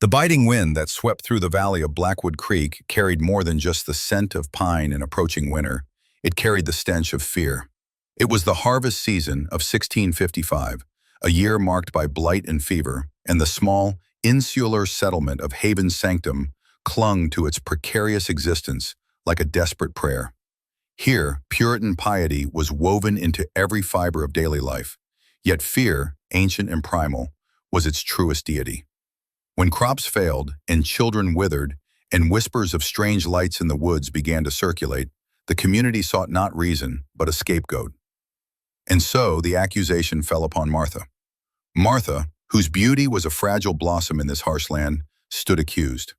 The biting wind that swept through the valley of Blackwood Creek carried more than just the scent of pine in approaching winter. It carried the stench of fear. It was the harvest season of 1655, a year marked by blight and fever, and the small, insular settlement of Haven Sanctum clung to its precarious existence like a desperate prayer. Here, Puritan piety was woven into every fiber of daily life, yet fear, ancient and primal, was its truest deity. When crops failed and children withered and whispers of strange lights in the woods began to circulate, the community sought not reason, but a scapegoat. And so the accusation fell upon Martha. Martha, whose beauty was a fragile blossom in this harsh land, stood accused.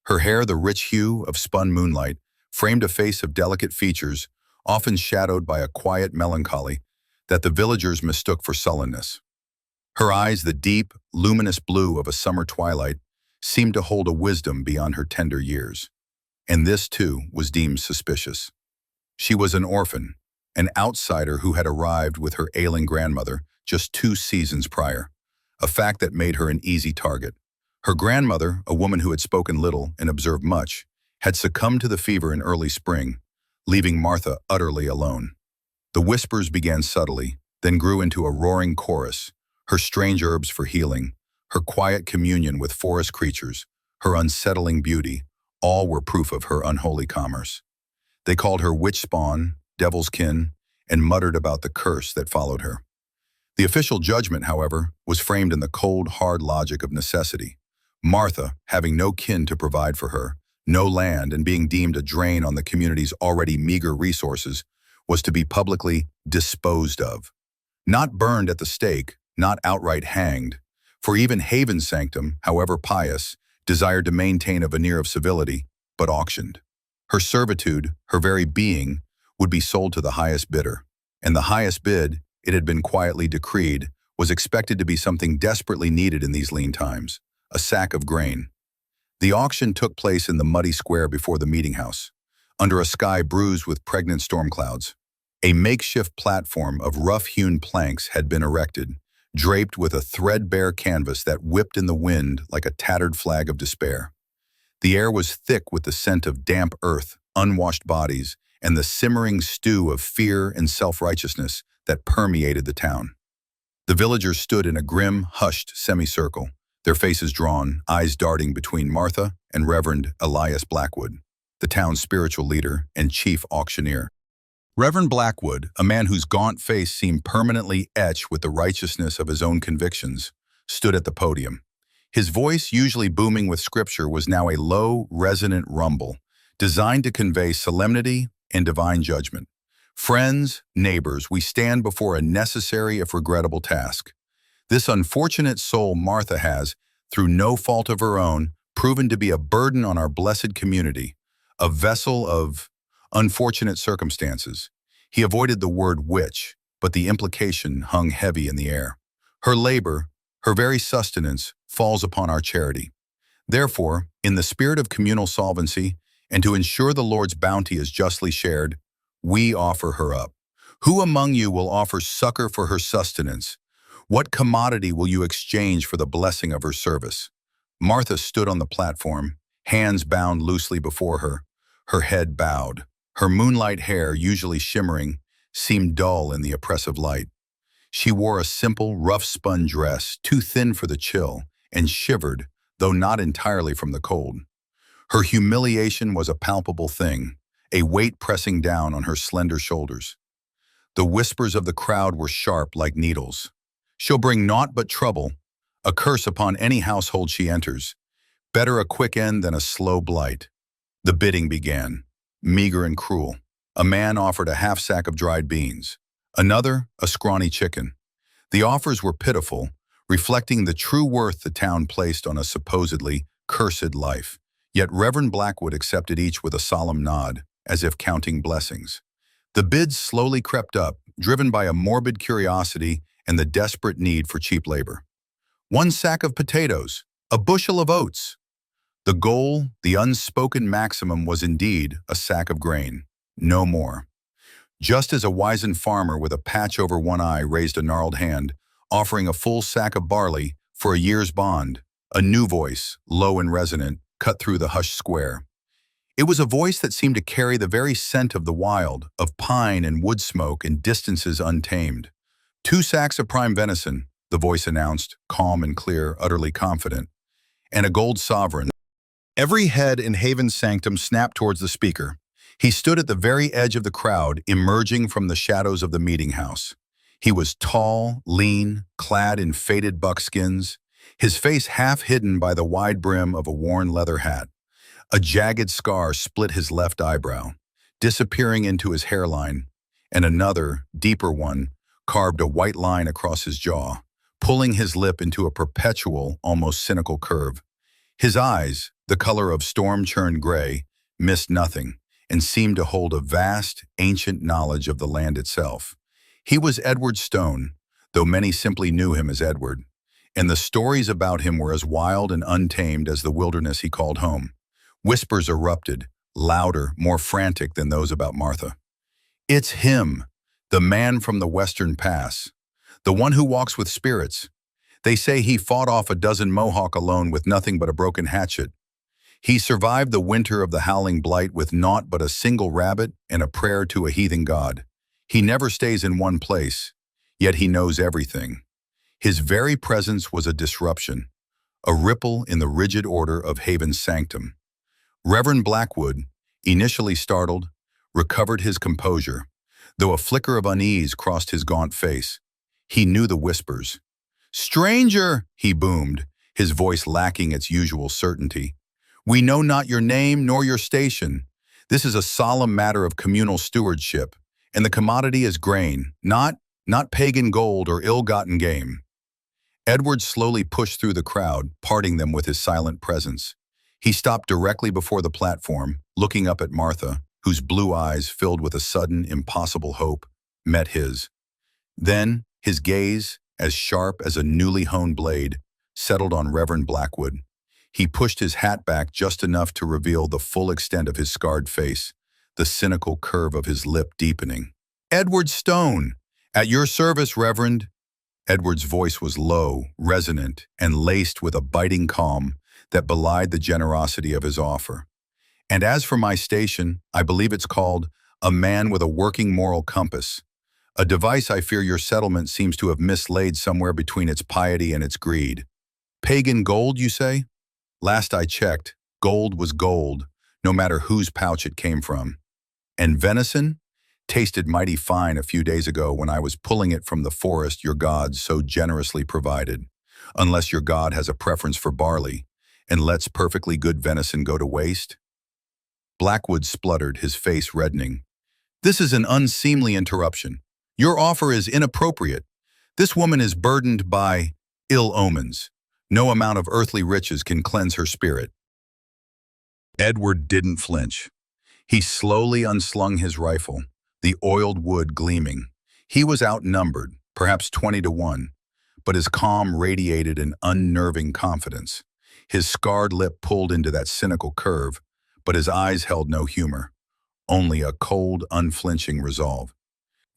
Her hair, the rich hue of spun moonlight, framed a face of delicate features, often shadowed by a quiet melancholy that the villagers mistook for sullenness. Her eyes, the deep, luminous blue of a summer twilight, seemed to hold a wisdom beyond her tender years. And this, too, was deemed suspicious. She was an orphan, an outsider who had arrived with her ailing grandmother just 2 seasons prior, a fact that made her an easy target. Her grandmother, a woman who had spoken little and observed much, had succumbed to the fever in early spring, leaving Martha utterly alone. The whispers began subtly, then grew into a roaring chorus. Her strange herbs for healing, her quiet communion with forest creatures, her unsettling beauty, all were proof of her unholy commerce. They called her witch spawn, devil's kin, and muttered about the curse that followed her. The official judgment, however, was framed in the cold, hard logic of necessity. Martha, having no kin to provide for her, no land, and being deemed a drain on the community's already meager resources, was to be publicly disposed of. Not burned at the stake, not outright hanged, for even Haven Sanctum, however pious, desired to maintain a veneer of civility, but auctioned. Her servitude, her very being, would be sold to the highest bidder. And the highest bid, it had been quietly decreed, was expected to be something desperately needed in these lean times, a sack of grain. The auction took place in the muddy square before the meeting house, under a sky bruised with pregnant storm clouds. A makeshift platform of rough-hewn planks had been erected, draped with a threadbare canvas that whipped in the wind like a tattered flag of despair. The air was thick with the scent of damp earth, unwashed bodies, and the simmering stew of fear and self-righteousness that permeated the town. The villagers stood in a grim, hushed semicircle, their faces drawn, eyes darting between Martha and Reverend Elias Blackwood, the town's spiritual leader and chief auctioneer. Reverend Blackwood, a man whose gaunt face seemed permanently etched with the righteousness of his own convictions, stood at the podium. His voice, usually booming with scripture, was now a low, resonant rumble, designed to convey solemnity and divine judgment. Friends, neighbors, we stand before a necessary if regrettable task. This unfortunate soul Martha has, through no fault of her own, proven to be a burden on our blessed community, a vessel of unfortunate circumstances. He avoided the word witch, but the implication hung heavy in the air. Her labor, her very sustenance, falls upon our charity. Therefore, in the spirit of communal solvency, and to ensure the Lord's bounty is justly shared, we offer her up. Who among you will offer succor for her sustenance? What commodity will you exchange for the blessing of her service? Martha stood on the platform, hands bound loosely before her, her head bowed. Her moonlight hair, usually shimmering, seemed dull in the oppressive light. She wore a simple, rough-spun dress, too thin for the chill, and shivered, though not entirely from the cold. Her humiliation was a palpable thing, a weight pressing down on her slender shoulders. The whispers of the crowd were sharp like needles. She'll bring naught but trouble, a curse upon any household she enters. Better a quick end than a slow blight. The bidding began. Meager and cruel. A man offered a half sack of dried beans. Another, a scrawny chicken. The offers were pitiful, reflecting the true worth the town placed on a supposedly cursed life. Yet Reverend Blackwood accepted each with a solemn nod, as if counting blessings. The bids slowly crept up, driven by a morbid curiosity and the desperate need for cheap labor. 1 sack of potatoes, a bushel of oats. The goal, the unspoken maximum, was indeed a sack of grain, no more. Just as a wizened farmer with a patch over one eye raised a gnarled hand, offering a full sack of barley for a year's bond, A new voice, low and resonant, cut through the hushed square. It was a voice that seemed to carry the very scent of the wild, of pine and wood smoke and distances untamed. 2 sacks of prime venison, the voice announced, calm and clear, utterly confident, and a gold sovereign. Every head in Haven's sanctum snapped towards the speaker. He stood at the very edge of the crowd, emerging from the shadows of the meeting house. He was tall, lean, clad in faded buckskins, his face half hidden by the wide brim of a worn leather hat. A jagged scar split his left eyebrow, disappearing into his hairline, and another, deeper one, carved a white line across his jaw, pulling his lip into a perpetual, almost cynical curve. His eyes, the color of storm-churned gray, missed nothing and seemed to hold a vast, ancient knowledge of the land itself. He was Edward Stone, though many simply knew him as Edward, and the stories about him were as wild and untamed as the wilderness he called home. Whispers erupted, louder, more frantic than those about Martha. It's him, the man from the Western Pass, the one who walks with spirits. They say he fought off a dozen Mohawk alone with nothing but a broken hatchet. He survived the winter of the howling blight with naught but a single rabbit and a prayer to a heathen god. He never stays in one place, yet he knows everything. His very presence was a disruption, a ripple in the rigid order of Haven's sanctum. Reverend Blackwood, initially startled, recovered his composure, though a flicker of unease crossed his gaunt face. He knew the whispers. "Stranger," he boomed, his voice lacking its usual certainty. "We know not your name nor your station. This is a solemn matter of communal stewardship, and the commodity is grain, not pagan gold or ill-gotten game." Edward slowly pushed through the crowd, parting them with his silent presence. He stopped directly before the platform, looking up at Martha, whose blue eyes, filled with a sudden, impossible hope, met his. Then, his gaze, as sharp as a newly honed blade, settled on Reverend Blackwood. He pushed his hat back just enough to reveal the full extent of his scarred face, the cynical curve of his lip deepening. "Edward Stone, at your service, Reverend." Edward's voice was low, resonant, and laced with a biting calm that belied the generosity of his offer. "And as for my station, I believe it's called a man with a working moral compass, a device I fear your settlement seems to have mislaid somewhere between its piety and its greed. Pagan gold, you say? Last I checked, gold was gold, no matter whose pouch it came from. And venison? Tasted mighty fine a few days ago when I was pulling it from the forest your god so generously provided, unless your god has a preference for barley, and lets perfectly good venison go to waste." Blackwood spluttered, his face reddening. "This is an unseemly interruption. Your offer is inappropriate. This woman is burdened by ill omens. No amount of earthly riches can cleanse her spirit." Edward didn't flinch. He slowly unslung his rifle, the oiled wood gleaming. He was outnumbered, perhaps 20-1, but his calm radiated an unnerving confidence. His scarred lip pulled into that cynical curve, but his eyes held no humor, only a cold, unflinching resolve.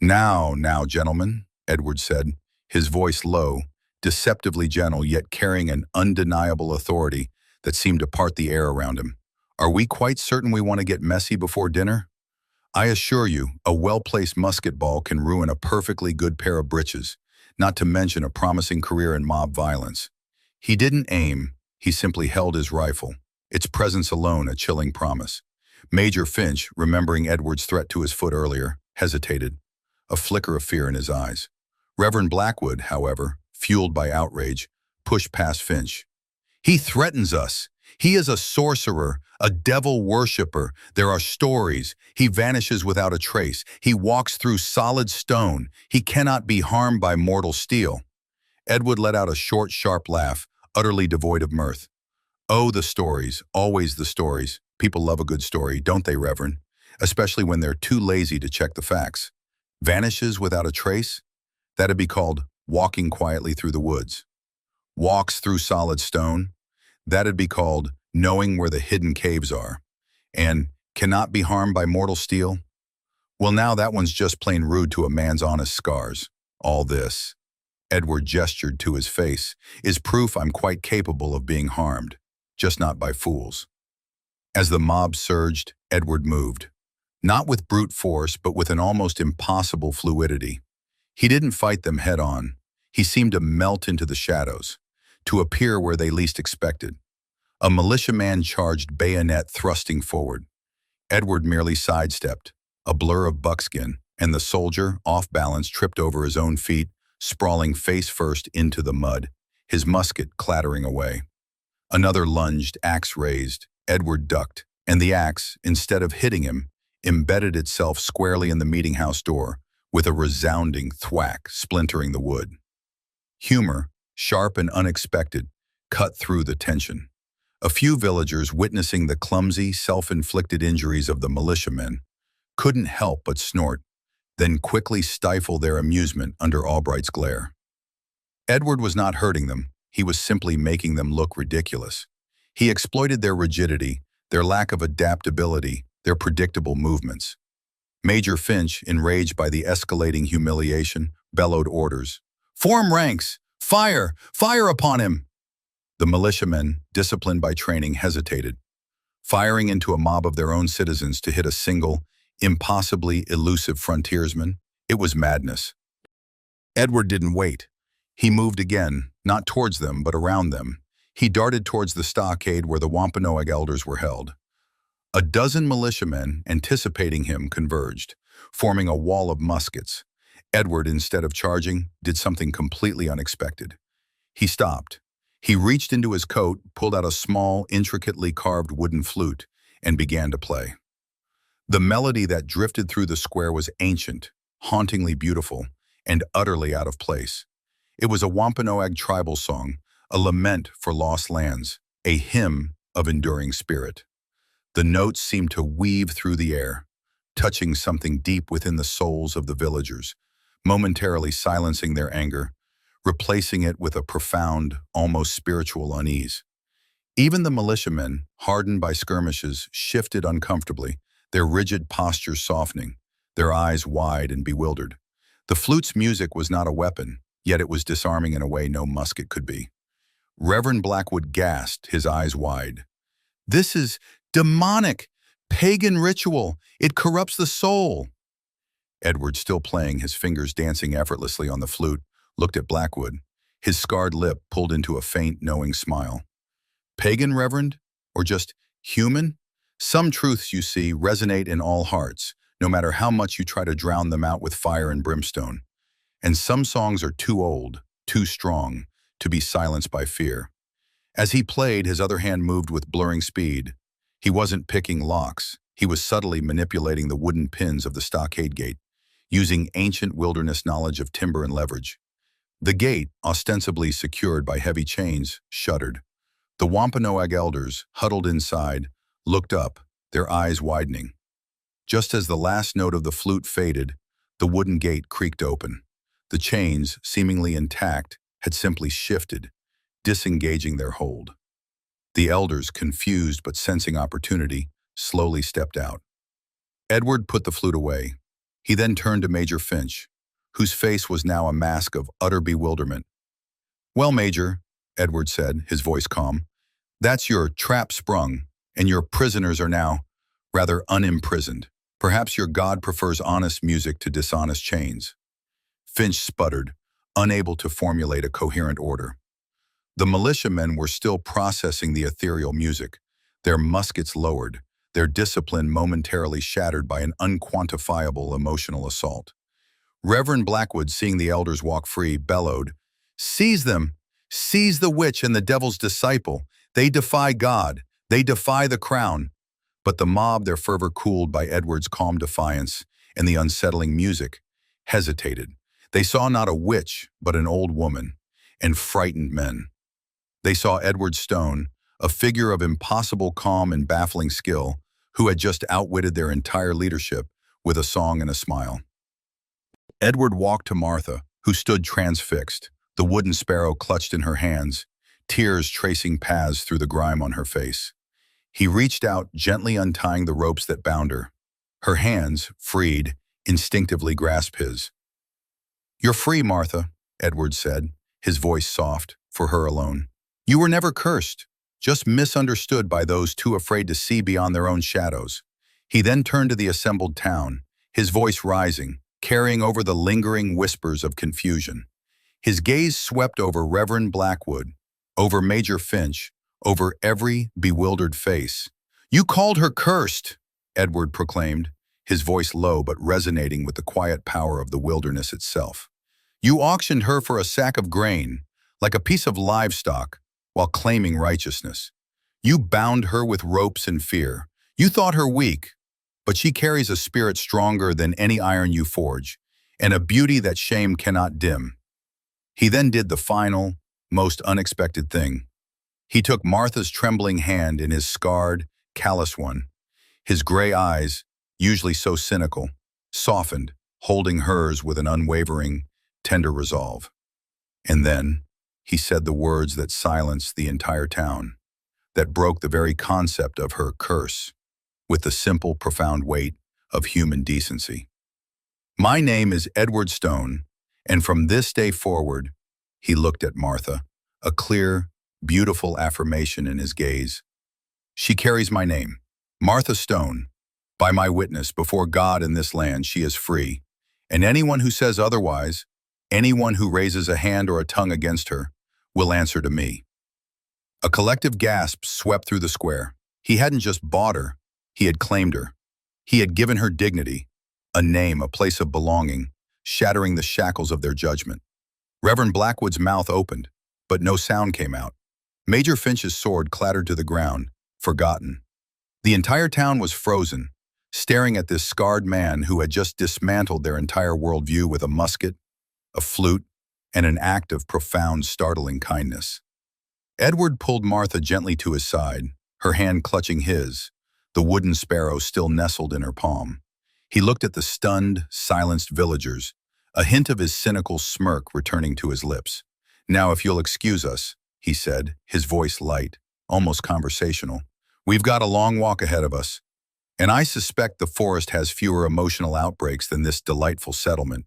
Now, gentlemen," Edward said, his voice low, deceptively gentle, yet carrying an undeniable authority that seemed to part the air around him. "Are we quite certain we want to get messy before dinner? I assure you, a well-placed musket ball can ruin a perfectly good pair of breeches, not to mention a promising career in mob violence." He didn't aim, he simply held his rifle, its presence alone a chilling promise. Major Finch, remembering Edward's threat to his foot earlier, hesitated, a flicker of fear in his eyes. Reverend Blackwood, however, fueled by outrage, pushed past Finch. "He threatens us. He is a sorcerer, a devil worshipper. There are stories. He vanishes without a trace. He walks through solid stone. He cannot be harmed by mortal steel." Edward let out a short, sharp laugh, utterly devoid of mirth. "Oh, the stories, always the stories. People love a good story, don't they, Reverend? Especially when they're too lazy to check the facts. Vanishes without a trace? That'd be called walking quietly through the woods. Walks through solid stone? That'd be called knowing where the hidden caves are. And cannot be harmed by mortal steel? Well, now that one's just plain rude to a man's honest scars. All this." Edward gestured to his face, is proof I'm quite capable of being harmed, just not by fools. As the mob surged, Edward moved. Not with brute force, but with an almost impossible fluidity. He didn't fight them head-on. He seemed to melt into the shadows, to appear where they least expected. A militiaman charged, bayonet thrusting forward. Edward merely sidestepped, a blur of buckskin, and the soldier, off balance, tripped over his own feet, sprawling face first into the mud, his musket clattering away. Another lunged, axe raised. Edward ducked, and the axe, instead of hitting him, embedded itself squarely in the meeting house door, with a resounding thwack splintering the wood. Humor, sharp and unexpected, cut through the tension. A few villagers, witnessing the clumsy, self-inflicted injuries of the militiamen, couldn't help but snort, then quickly stifle their amusement under Albright's glare. Edward was not hurting them, he was simply making them look ridiculous. He exploited their rigidity, their lack of adaptability, their predictable movements. Major Finch, enraged by the escalating humiliation, bellowed orders. "Form ranks! Fire! Fire upon him!" The militiamen, disciplined by training, hesitated. Firing into a mob of their own citizens to hit a single, impossibly elusive frontiersman, it was madness. Edward didn't wait. He moved again, not towards them, but around them. He darted towards the stockade where the Wampanoag elders were held. A dozen militiamen, anticipating him, converged, forming a wall of muskets. Edward, instead of charging, did something completely unexpected. He stopped. He reached into his coat, pulled out a small, intricately carved wooden flute, and began to play. The melody that drifted through the square was ancient, hauntingly beautiful, and utterly out of place. It was a Wampanoag tribal song, a lament for lost lands, a hymn of enduring spirit. The notes seemed to weave through the air, touching something deep within the souls of the villagers, momentarily silencing their anger, replacing it with a profound, almost spiritual unease. Even the militiamen, hardened by skirmishes, shifted uncomfortably, their rigid postures softening, their eyes wide and bewildered. The flute's music was not a weapon, yet it was disarming in a way no musket could be. Reverend Blackwood gasped, his eyes wide. "This is demonic, pagan ritual. It corrupts the soul." Edward, still playing, his fingers dancing effortlessly on the flute, looked at Blackwood, his scarred lip pulled into a faint, knowing smile. "Pagan, Reverend? Or just human? Some truths, you see, resonate in all hearts, no matter how much you try to drown them out with fire and brimstone. And some songs are too old, too strong, to be silenced by fear." As he played, his other hand moved with blurring speed. He wasn't picking locks. He was subtly manipulating the wooden pins of the stockade gate, using ancient wilderness knowledge of timber and leverage. The gate, ostensibly secured by heavy chains, shuddered. The Wampanoag elders, huddled inside, looked up, their eyes widening. Just as the last note of the flute faded, the wooden gate creaked open. The chains, seemingly intact, had simply shifted, disengaging their hold. The elders, confused but sensing opportunity, slowly stepped out. Edward put the flute away. He then turned to Major Finch, whose face was now a mask of utter bewilderment. "Well, Major," Edward said, his voice calm, "that's your trap sprung, and your prisoners are now, rather, unimprisoned. Perhaps your God prefers honest music to dishonest chains." Finch sputtered, unable to formulate a coherent order. The militiamen were still processing the ethereal music, their muskets lowered, their discipline momentarily shattered by an unquantifiable emotional assault. Reverend Blackwood, seeing the elders walk free, bellowed, "Seize them! Seize the witch and the devil's disciple! They defy God! They defy the crown!" But the mob, their fervor cooled by Edward's calm defiance and the unsettling music, hesitated. They saw not a witch, but an old woman, and frightened men. They saw Edward Stone, a figure of impossible calm and baffling skill, who had just outwitted their entire leadership with a song and a smile. Edward walked to Martha, who stood transfixed, the wooden sparrow clutched in her hands, tears tracing paths through the grime on her face. He reached out, gently untying the ropes that bound her. Her hands, freed, instinctively grasped his. "You're free, Martha," Edward said, his voice soft, for her alone. You were never cursed, just misunderstood by those too afraid to see beyond their own shadows. He then turned to the assembled town, his voice rising, carrying over the lingering whispers of confusion. His gaze swept over Reverend Blackwood, over Major Finch, over every bewildered face. You called her cursed, Edward proclaimed, his voice low but resonating with the quiet power of the wilderness itself. You auctioned her for a sack of grain, like a piece of livestock, while claiming righteousness. You bound her with ropes and fear. You thought her weak, but she carries a spirit stronger than any iron you forge, and a beauty that shame cannot dim. He then did the final, most unexpected thing. He took Martha's trembling hand in his scarred, callous one. His gray eyes, usually so cynical, softened, holding hers with an unwavering, tender resolve. And then, he said the words that silenced the entire town, that broke the very concept of her curse, with the simple, profound weight of human decency. My name is Edward Stone, and from this day forward, he looked at Martha, a clear, beautiful affirmation in his gaze. She carries my name, Martha Stone. By my witness before God in this land, she is free, and anyone who says otherwise, anyone who raises a hand or a tongue against her, will answer to me. A collective gasp swept through the square. He hadn't just bought her, he had claimed her. He had given her dignity, a name, a place of belonging, shattering the shackles of their judgment. Reverend Blackwood's mouth opened, but no sound came out. Major Finch's sword clattered to the ground, forgotten. The entire town was frozen, staring at this scarred man who had just dismantled their entire worldview with a musket, a flute, and an act of profound, startling kindness. Edward pulled Martha gently to his side, her hand clutching his, the wooden sparrow still nestled in her palm. He looked at the stunned, silenced villagers, a hint of his cynical smirk returning to his lips. Now, if you'll excuse us, he said, his voice light, almost conversational. We've got a long walk ahead of us, and I suspect the forest has fewer emotional outbreaks than this delightful settlement.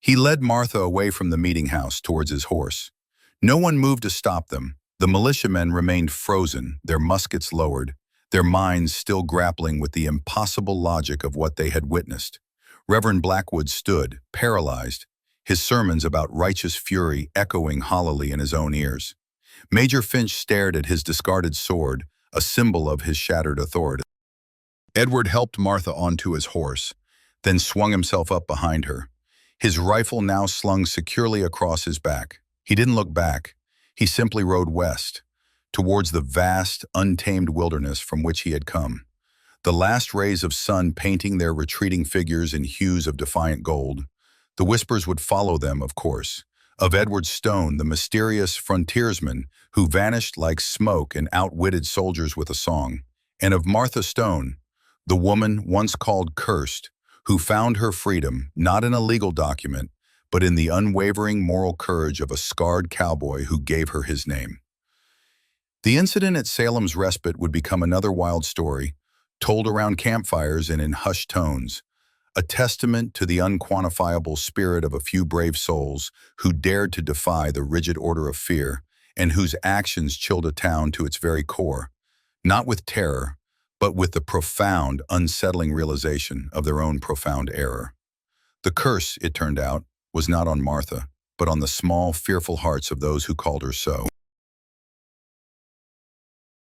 He led Martha away from the meeting house towards his horse. No one moved to stop them. The militiamen remained frozen, their muskets lowered, their minds still grappling with the impossible logic of what they had witnessed. Reverend Blackwood stood, paralyzed, his sermons about righteous fury echoing hollowly in his own ears. Major Finch stared at his discarded sword, a symbol of his shattered authority. Edward helped Martha onto his horse, then swung himself up behind her, his rifle now slung securely across his back. He didn't look back. He simply rode west, towards the vast, untamed wilderness from which he had come. The last rays of sun painting their retreating figures in hues of defiant gold. The whispers would follow them, of course, of Edward Stone, the mysterious frontiersman who vanished like smoke and outwitted soldiers with a song, and of Martha Stone, the woman once called cursed, who found her freedom not in a legal document, but in the unwavering moral courage of a scarred cowboy who gave her his name. The incident at Salem's Respite would become another wild story, told around campfires and in hushed tones, a testament to the unquantifiable spirit of a few brave souls who dared to defy the rigid order of fear and whose actions chilled a town to its very core, not with terror, but with the profound, unsettling realization of their own profound error. The curse, it turned out, was not on Martha, but on the small, fearful hearts of those who called her so.